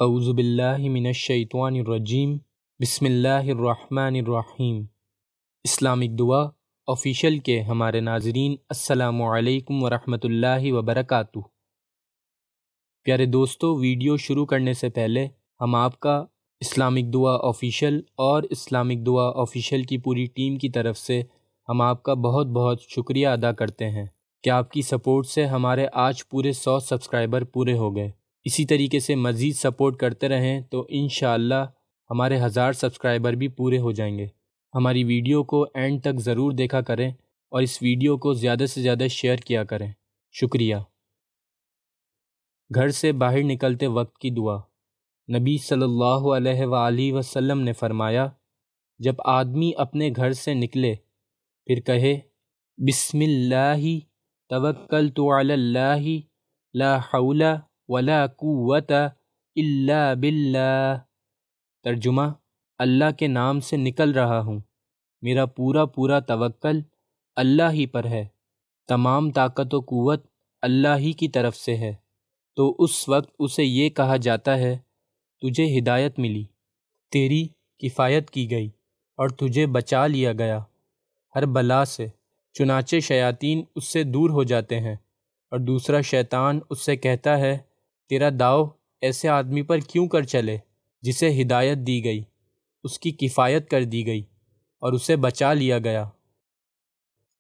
اعوذ باللہ من الشیطان الرجیم بسم اللہ الرحمن الرحیم۔ اسلامک دعا آفیشیل کے ہمارے ناظرین، السلام علیکم ورحمۃ اللہ وبرکاتہ۔ پیارے دوستو، ویڈیو شروع کرنے سے پہلے ہم آپ کا اسلامک دعا آفیشیل اور اسلامک دعا آفیشیل کی پوری ٹیم کی طرف سے ہم آپ کا بہت بہت شکریہ ادا کرتے ہیں کہ آپ کی سپورٹ سے ہمارے آج پورے 100 سبسکرائبر پورے ہو گئے۔ اسی طریقے سے مزید سپورٹ کرتے رہیں تو انشاءاللہ ہمارے 1000 سبسکرائبر بھی پورے ہو جائیں گے۔ ہماری ویڈیو کو اینڈ تک ضرور دیکھا کریں اور اس ویڈیو کو زیادہ سے زیادہ شیئر کیا کریں۔ شکریہ۔ گھر سے باہر نکلتے وقت کی دعا۔ نبی صلی اللہ علیہ وآلہ وسلم نے فرمایا، جب آدمی اپنے گھر سے نکلے پھر کہے بسم اللہ توکلت علی اللہ لا حول ولا قوت الا باللہ۔ ترجمہ: اللہ کے نام سے نکل رہا ہوں، میرا پورا توکل اللہ ہی پر ہے، تمام طاقت و قوت اللہ ہی کی طرف سے ہے۔ تو اس وقت اسے یہ کہا جاتا ہے، تجھے ہدایت ملی، تیری کفایت کی گئی اور تجھے بچا لیا گیا ہر بلا سے۔ چنانچہ شیاطین اس سے دور ہو جاتے ہیں اور دوسرا شیطان اس سے کہتا ہے، تیرا داؤ ایسے آدمی پر کیوں کر چلے جسے ہدایت دی گئی، اس کی کفایت کر دی گئی اور اسے بچا لیا گیا۔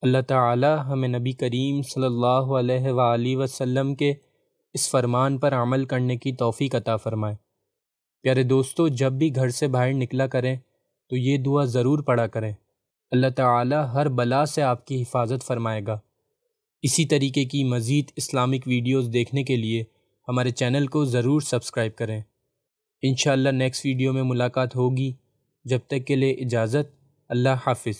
اللہ تعالی ہمیں نبی کریم صلی اللہ علیہ وآلہ وسلم کے اس فرمان پر عمل کرنے کی توفیق عطا فرمائے۔ پیارے دوستو، جب بھی گھر سے باہر نکلا کریں تو یہ دعا ضرور پڑھا کریں، اللہ تعالی ہر بلا سے آپ کی حفاظت فرمائے گا۔ اسی طریقے کی مزید اسلامک ویڈیوز دیکھنے کے لیے ہمارے چینل کو ضرور سبسکرائب کریں۔ انشاءاللہ نیکسٹ ویڈیو میں ملاقات ہوگی، جب تک کے لیے اجازت، اللہ حافظ۔